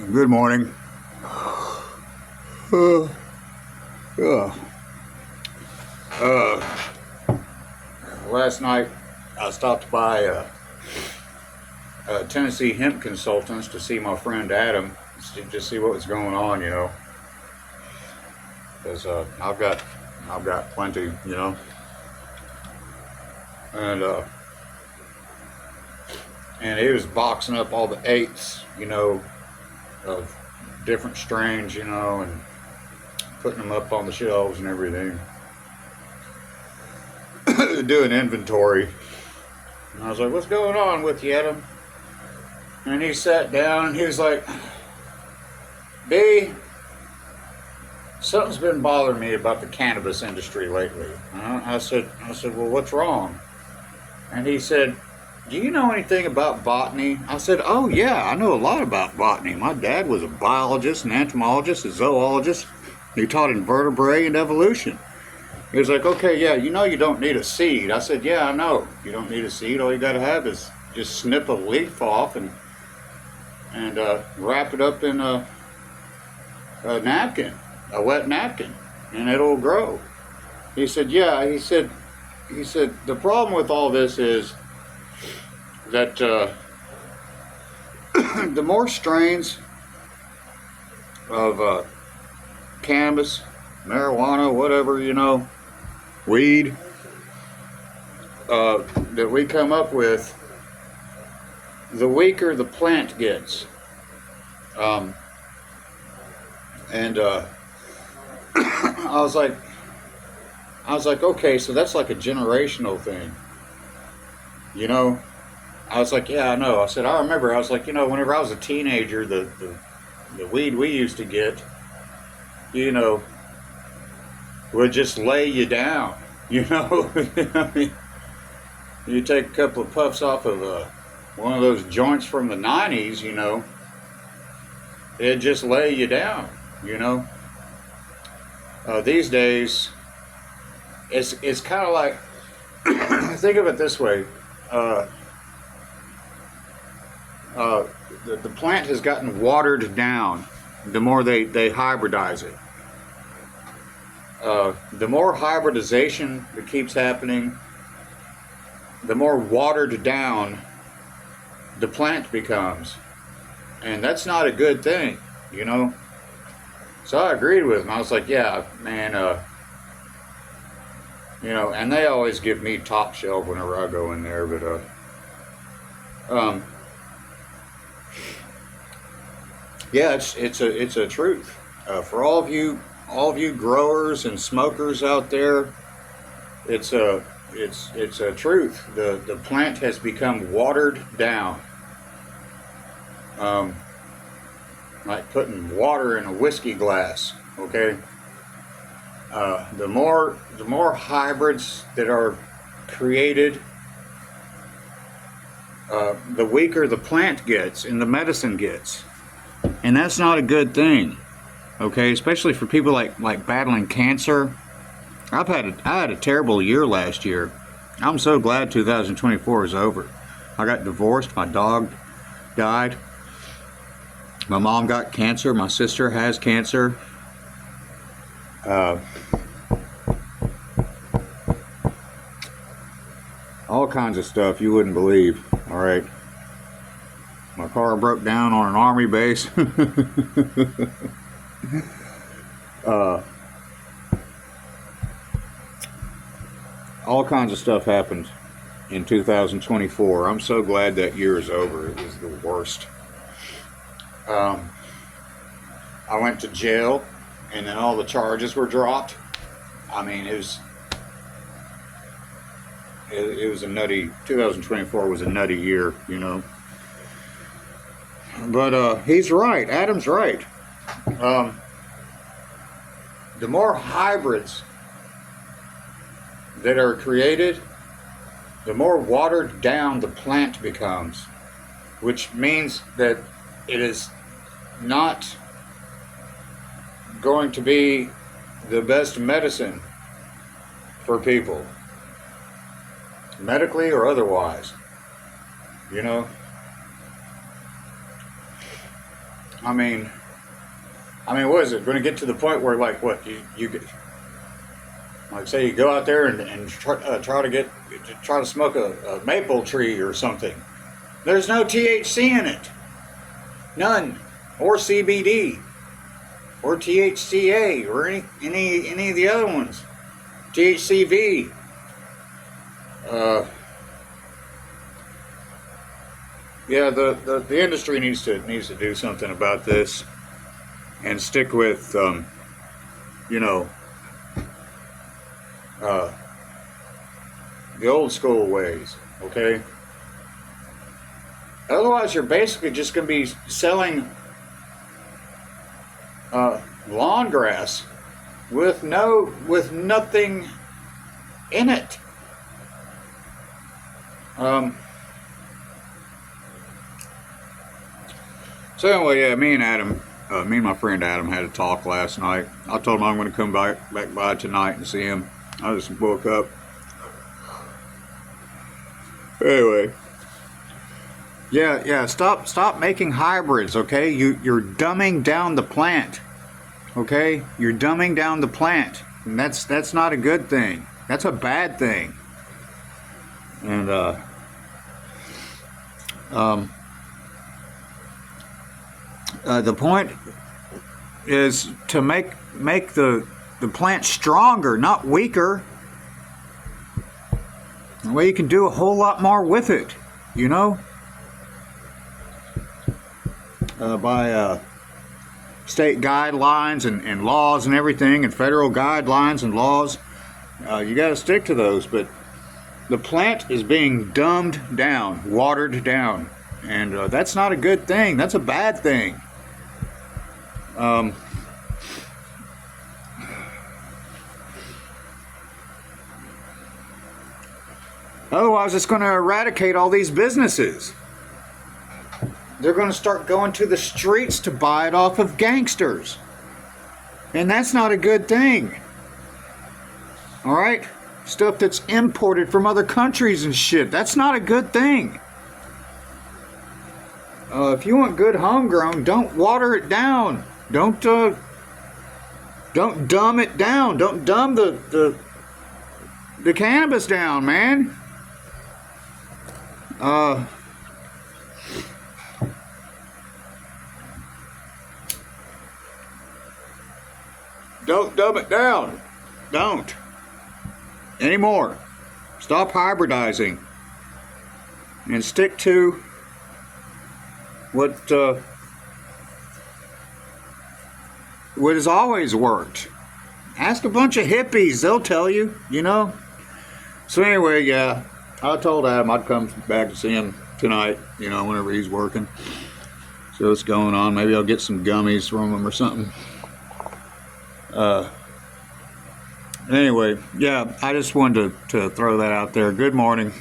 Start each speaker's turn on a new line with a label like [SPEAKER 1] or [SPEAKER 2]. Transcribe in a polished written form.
[SPEAKER 1] Good morning. Uh, uh, Last night I stopped by Tennessee Hemp Consultants to see my friend Adam, to see what was going on, because I've got plenty, and and he was boxing up all the eighths, of different strains, and putting them up on the shelves and everything. Doing inventory. And I was like, "What's going on with you, Adam?" And he sat down and he was like, "B, something's been bothering me about the cannabis industry lately." I said, "Well, what's wrong?" And he said, "Do you know anything about botany?" I said, "Oh yeah, I know a lot about botany. My dad was a biologist, an entomologist, a zoologist. He taught invertebrate and evolution." He was like, "Okay, yeah, you don't need a seed." I said, "Yeah, I know. You don't need a seed. All you got to have is just snip a leaf off and wrap it up in a napkin, a wet napkin, and it'll grow." He said, "Yeah." He said the problem with all this is that the more strains of cannabis, marijuana, whatever, weed, that we come up with, the weaker the plant gets. And I was like, okay, so that's like a generational thing, I was like, "Yeah, I know." I said, "I remember." I was like, whenever I was a teenager, the weed we used to get, you know, would just lay you down, I mean, you take a couple of puffs off of one of those joints from the 90s, it'd just lay you down, These days, it's kind of like, think of it this way. The plant has gotten watered down the more they hybridize it. The more hybridization that keeps happening, the more watered down the plant becomes. And that's not a good thing, So I agreed with him. I was like, "Yeah, man, and they always give me top shelf whenever I go in there, but yeah, it's a truth. For all of you growers and smokers out there, it's a truth. The plant has become watered down, like putting water in a whiskey glass. Okay, the more hybrids that are created, the weaker the plant gets and the medicine gets, and that's not a good thing. Okay, especially for people like battling cancer. I had a terrible year last year. I'm so glad 2024 is over. I got divorced. My dog died. My mom got cancer. My sister has cancer. All kinds of stuff you wouldn't believe. All right. My car broke down on an army base. All kinds of stuff happened in 2024. I'm so glad that year is over. It was the worst. I went to jail, and then all the charges were dropped. I mean, it was a nutty. 2024 was a nutty year, But he's right. Adam's right. The more hybrids that are created, the more watered down the plant becomes, which means that it is not going to be the best medicine for people, medically or otherwise, I mean, what is it going to get to the point where, like, what you get, like, say you go out there and try to smoke a maple tree or something. There's no THC in it, none, or CBD, or THCA, or any of the other ones, THCV. Yeah, the industry needs to do something about this and stick with you know, the old school ways, okay? Otherwise, you're basically just going to be selling lawn grass with nothing in it. So anyway, yeah, me and my friend Adam had a talk last night. I told him I'm going to come back by tonight and see him. I just woke up. Anyway, yeah. Stop making hybrids, okay? You're dumbing down the plant, okay? You're dumbing down the plant, and that's not a good thing. That's a bad thing. And the point is to make the plant stronger, not weaker. That way you can do a whole lot more with it, you know? By state guidelines and laws and everything, and federal guidelines and laws, you got to stick to those. But the plant is being dumbed down, watered down, and that's not a good thing. That's a bad thing. Otherwise, it's going to eradicate all these businesses. They're going to start going to the streets to buy it off of gangsters. And that's not a good thing. All right? Stuff that's imported from other countries and shit. That's not a good thing. If you want good homegrown, don't water it down. Don't dumb it down. Don't dumb the cannabis down, man. Don't dumb it down. Don't. Anymore. Stop hybridizing. And stick to what has always worked. Ask a bunch of hippies. They'll tell you, you know. So anyway, yeah. I told Adam I'd come back to see him tonight, you know, whenever he's working. So what's going on. Maybe I'll get some gummies from him or something. Anyway, yeah, I just wanted to throw that out there. Good morning.